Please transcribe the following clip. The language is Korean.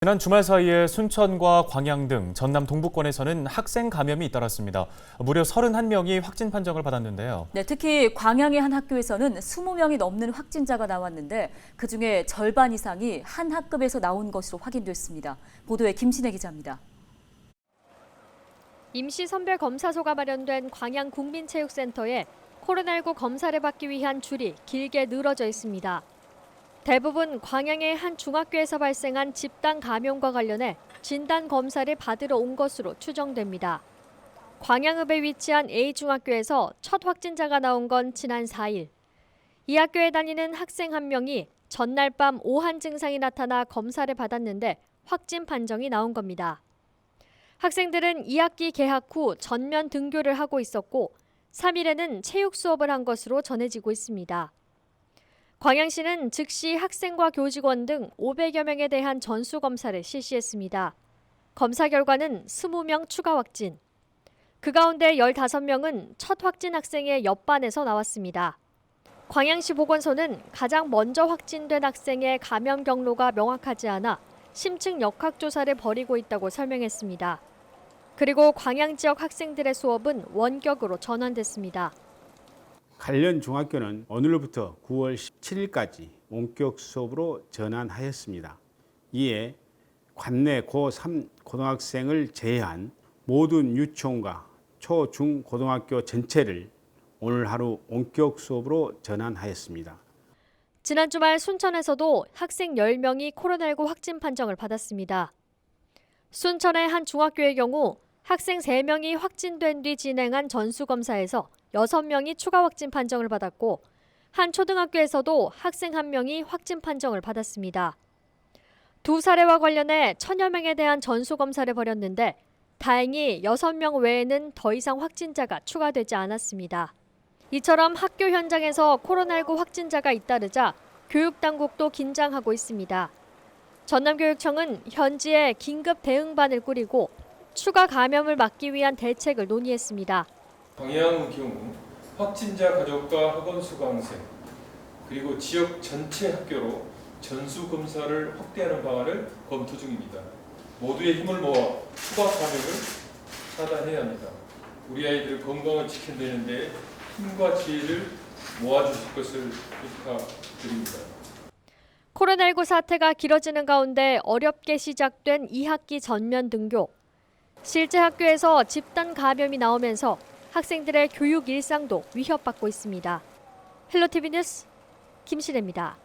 지난 주말 사이에 순천과 광양 등 전남 동부권에서는 학생 감염이 잇따랐습니다. 무려 31명이 확진 판정을 받았는데요. 네, 특히 광양의 한 학교에서는 20명이 넘는 확진자가 나왔는데 그중에 절반 이상이 한 학급에서 나온 것으로 확인됐습니다. 보도에 김신혜 기자입니다. 임시 선별검사소가 마련된 광양 국민체육센터에 코로나19 검사를 받기 위한 줄이 길게 늘어져 있습니다. 대부분 광양의 한 중학교에서 발생한 집단 감염과 관련해 진단 검사를 받으러 온 것으로 추정됩니다. 광양읍에 위치한 A중학교에서 첫 확진자가 나온 건 지난 4일. 이 학교에 다니는 학생 한 명이 전날 밤 오한 증상이 나타나 검사를 받았는데 확진 판정이 나온 겁니다. 학생들은 2학기 개학 후 전면 등교를 하고 있었고 3일에는 체육 수업을 한 것으로 전해지고 있습니다. 광양시는 즉시 학생과 교직원 등 500여 명에 대한 전수검사를 실시했습니다. 검사 결과는 20명 추가 확진. 그 가운데 15명은 첫 확진 학생의 옆반에서 나왔습니다. 광양시 보건소는 가장 먼저 확진된 학생의 감염 경로가 명확하지 않아 심층 역학조사를 벌이고 있다고 설명했습니다. 그리고 광양 지역 학생들의 수업은 원격으로 전환됐습니다. 관련 중학교는 오늘로부터 9월 17일까지 원격 수업으로 전환하였습니다. 이에 관내 고3 고등학생을 제외한 모든 유치원과 초, 중, 고등학교 전체를 오늘 하루 원격 수업으로 전환하였습니다. 지난 주말 순천에서도 학생 10명이 코로나19 확진 판정을 받았습니다. 순천의 한 중학교의 경우 학생 3명이 확진된 뒤 진행한 전수검사에서 6명이 추가 확진 판정을 받았고 한 초등학교에서도 학생 1명이 확진 판정을 받았습니다. 두 사례와 관련해 1000여 명에 대한 전수검사를 벌였는데 다행히 6명 외에는 더 이상 확진자가 추가되지 않았습니다. 이처럼 학교 현장에서 코로나19 확진자가 잇따르자 교육당국도 긴장하고 있습니다. 전남교육청은 현지에 긴급 대응반을 꾸리고 추가 감염을 막기 위한 대책을 논의했습니다. 광양의 경우 확진자 가족과 학원 수강생 그리고 지역 전체 학교로 전수검사를 확대하는 방안을 검토 중입니다. 모두의 힘을 모아 추가 감염을 차단해야 합니다. 우리 아이들 건강을 지켜내는 데 힘과 지혜를 모아주실 것을 부탁드립니다. 코로나19 사태가 길어지는 가운데 어렵게 시작된 2학기 전면 등교. 실제 학교에서 집단 감염이 나오면서 학생들의 교육 일상도 위협받고 있습니다. 헬로티비 뉴스 김신혜입니다.